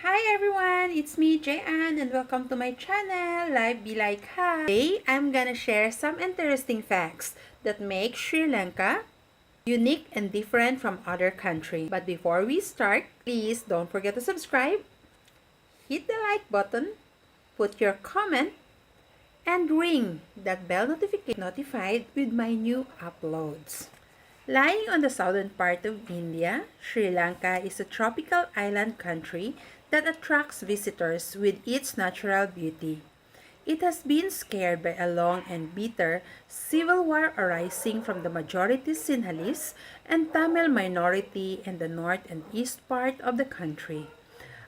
Hi everyone, it's me Jayan and welcome to my channel, Life Be Like Hi. Today, I'm gonna share some interesting facts that make Sri Lanka unique and different from other countries. But before we start, please don't forget to subscribe, hit the like button, put your comment, and ring that bell notification notified with my new uploads. Lying on the southern part of India, Sri Lanka is a tropical island country that attracts visitors with its natural beauty. It has been scarred by a long and bitter civil war arising from the majority Sinhalese and Tamil minority in the north and east part of the country.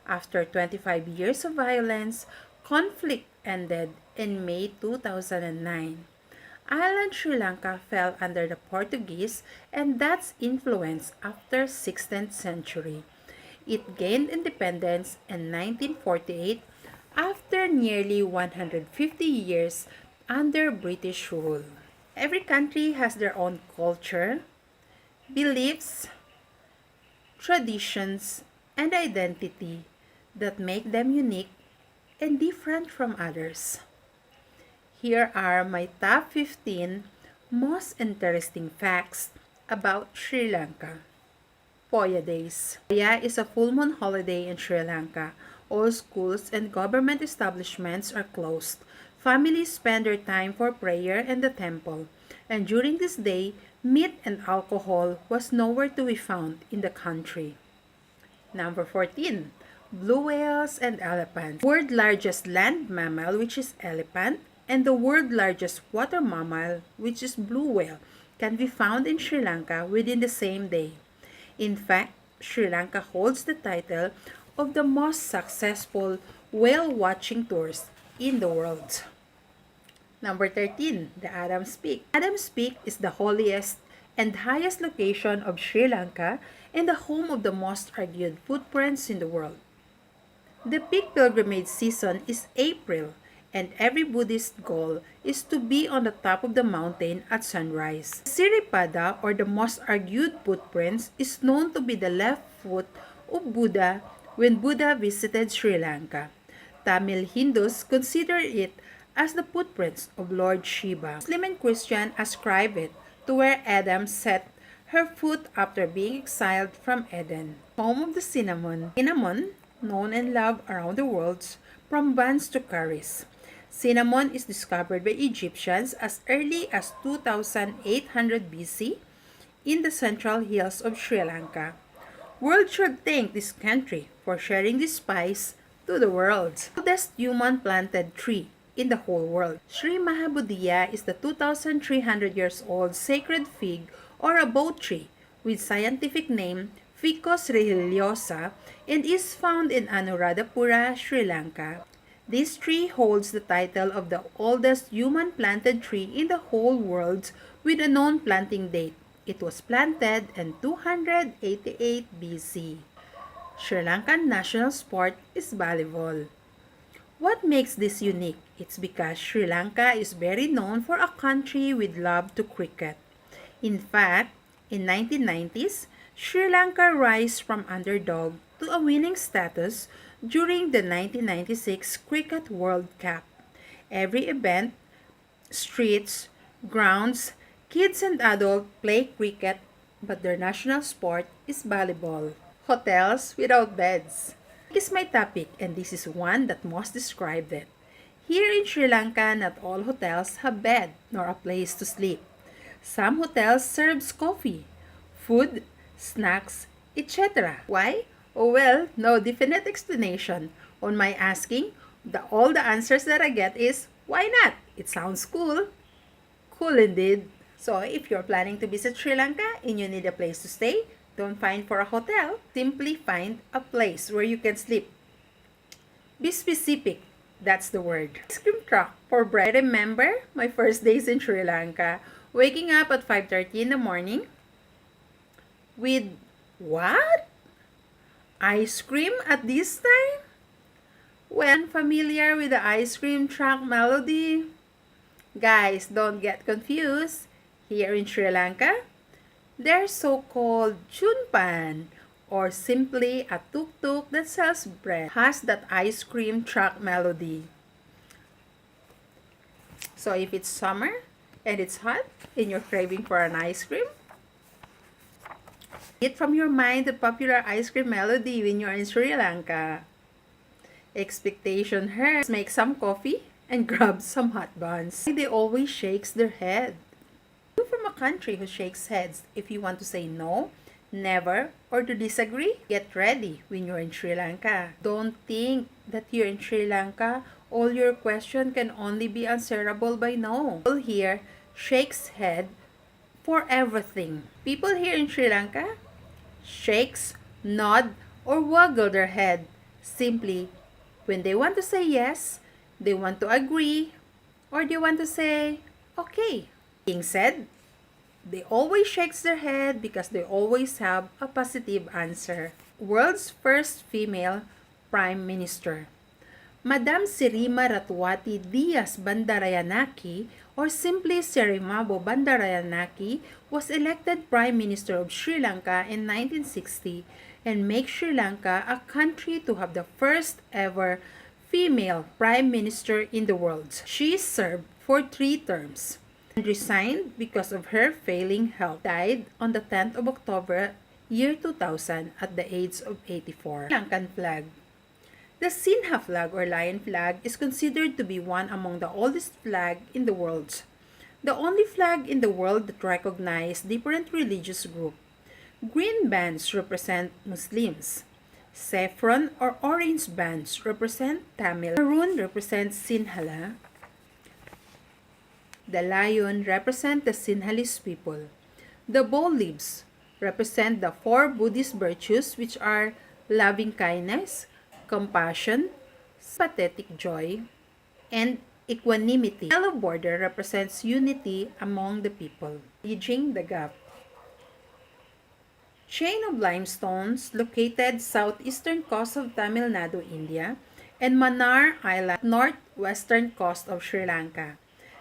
After 25 years of violence, conflict ended in May 2009. Island Sri Lanka fell under the Portuguese and Dutch influence after 16th century. It gained independence in 1948 after nearly 150 years under British rule. Every country has their own culture, beliefs, traditions, and identity that make them unique and different from others. Here are my top 15 most interesting facts about Sri Lanka. Poya Days. Poya is a full moon holiday in Sri Lanka. All schools and government establishments are closed. Families spend their time for prayer in the temple. And during this day, meat and alcohol was nowhere to be found in the country. Number 14. Blue whales and elephants. World largest land mammal, which is elephant, and the world's largest water mammal, which is blue whale, can be found in Sri Lanka within the same day. In fact, Sri Lanka holds the title of the most successful whale watching tours in the world. Number 13, the Adams Peak. Adams Peak is the holiest and highest location of Sri Lanka and the home of the most argued footprints in the world. The peak pilgrimage season is April, and every Buddhist goal is to be on the top of the mountain at sunrise. Siripada, or the most argued footprints, is known to be the left foot of Buddha when Buddha visited Sri Lanka. Tamil Hindus consider it as the footprints of Lord Shiva. Muslim and Christian ascribe it to where Adam set her foot after being exiled from Eden. Home of the cinnamon. Cinnamon, known and loved around the world, from buns to curries. Cinnamon is discovered by Egyptians as early as 2800 BC in the central hills of Sri Lanka. World should thank this country for sharing this spice to the world. Oldest human planted tree in the whole world. Sri Maha Budhia is the 2300 years old sacred fig or a boat tree with scientific name Ficus religiosa and is found in Anuradhapura, Sri Lanka. This tree holds the title of the oldest human-planted tree in the whole world with a known planting date. It was planted in 288 BC. Sri Lankan national sport is volleyball. What makes this unique? It's because Sri Lanka is very known for a country with love to cricket. In fact, in 1990s, Sri Lanka rise from underdog to a winning status during the 1996 Cricket World Cup. Every event, streets, grounds, kids and adults play cricket, but their national sport is volleyball. Hotels without beds. This is my topic and this is one that most described it. Here in Sri Lanka, not all hotels have bed nor a place to sleep. Some hotels serves coffee, food, snacks, etc. Why? Oh well, no definite explanation. On my asking, all the answers that I get is, why not? It sounds cool. Cool indeed. So if you're planning to visit Sri Lanka and you need a place to stay, don't find for a hotel. Simply find a place where you can sleep. Be specific. That's the word. Ice cream truck for bread. I remember my first days in Sri Lanka. Waking up at 5:30 in the morning with what? Ice cream at this time? When familiar with the ice cream truck melody? Guys, don't get confused. Here in Sri Lanka, they're so-called chunpan or simply a tuk-tuk that sells bread, has that ice cream truck melody. So if it's summer and it's hot and you're craving for an ice cream, get from your mind the popular ice cream melody when you're in Sri Lanka. Expectation hurts. Make some coffee and grab some hot buns. They always shakes their head. You from a country who shakes heads if you want to say no, never, or to disagree, get ready when you're in Sri Lanka. Don't think that you're in Sri Lanka, all your question can only be answerable by no. People here shakes head for everything. People here in Sri Lanka shakes, nod, or waggle their head simply when they want to say yes, they want to agree, or they want to say okay. Being said, they always shakes their head because they always have a positive answer. World's first female Prime Minister. Madam Sirima Ratwati Diaz Bandarayanaki, or simply Sirimavo Bandarayanaki, was elected Prime Minister of Sri Lanka in 1960 and make Sri Lanka a country to have the first ever female Prime Minister in the world. She served for 3 terms and resigned because of her failing health. Died on the 10th of October, year 2000 at the age of 84. Lankan flag. The Sinha flag or lion flag is considered to be one among the oldest flags in the world. The only flag in the world that recognizes different religious groups. Green bands represent Muslims. Saffron or orange bands represent Tamil. Maroon represents Sinhala. The lion represents the Sinhalese people. The bowl leaves represent the 4 Buddhist virtues, which are loving kindness, compassion, sympathetic joy, and equanimity. The yellow border represents unity among the people. Bridging the gap. Chain of limestones located southeastern coast of Tamil Nadu, India, and Mannar Island, northwestern coast of Sri Lanka.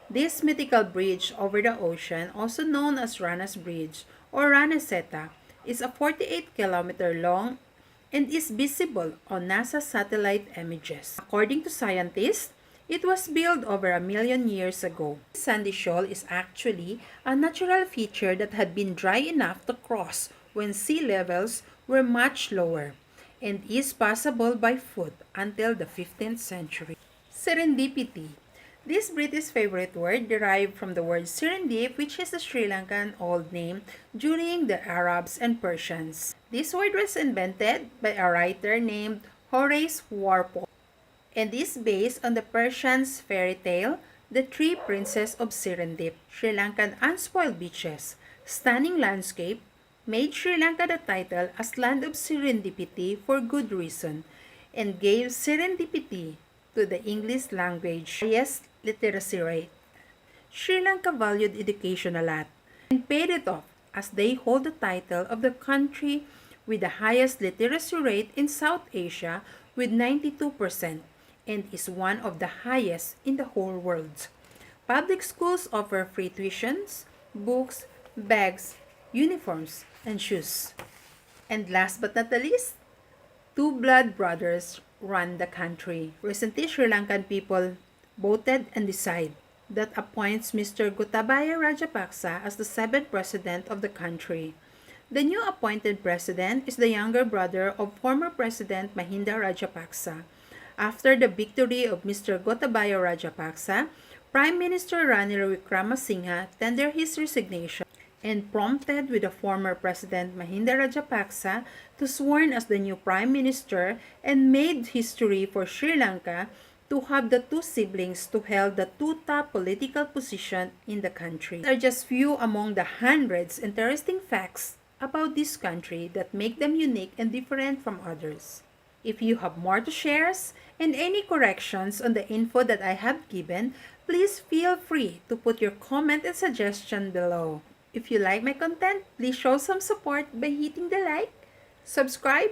This mythical bridge over the ocean, also known as Rana's Bridge or Isetta, is a 48-kilometer long and is visible on NASA satellite images. According to scientists, it was built over 1 million years ago. Sandy shoal is actually a natural feature that had been dry enough to cross when sea levels were much lower and is passable by foot until the 15th century. Serendipity. This British favorite word derived from the word Serendip, which is a Sri Lankan old name during the Arabs and Persians. This word was invented by a writer named Horace Walpole and is based on the Persians' fairy tale, The 3 Princes of Serendip. Sri Lankan unspoiled beaches, stunning landscape, made Sri Lanka the title as Land of Serendipity for good reason and gave serendipity to the English language highest literacy rate. Sri Lanka valued education a lot and paid it off as they hold the title of the country with the highest literacy rate in South Asia with 92% and is one of the highest in the whole world. Public schools offer free tuitions, books, bags, uniforms, and shoes. And last but not the least, 2 blood brothers run the country. Recently, Sri Lankan people voted and decided that appoints Mr. Gotabaya Rajapaksa as the 7th president of the country. The new appointed president is the younger brother of former President Mahinda Rajapaksa. After the victory of Mr. Gotabaya Rajapaksa, Prime Minister Ranil Wickremesinghe tendered his resignation and prompted with the former President Mahinda Rajapaksa to sworn as the new Prime Minister and made history for Sri Lanka to have the 2 siblings to hold the 2 top political positions in the country. These are just few among the hundreds interesting facts about this country that make them unique and different from others. If you have more to share and any corrections on the info that I have given, please feel free to put your comment and suggestion below. If you like my content, please show some support by hitting the like, subscribe,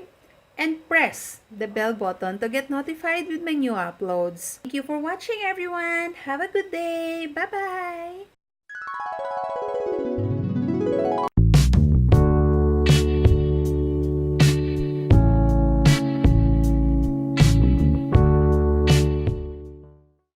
and press the bell button to get notified with my new uploads. Thank you for watching, everyone. Have a good day. Bye-bye.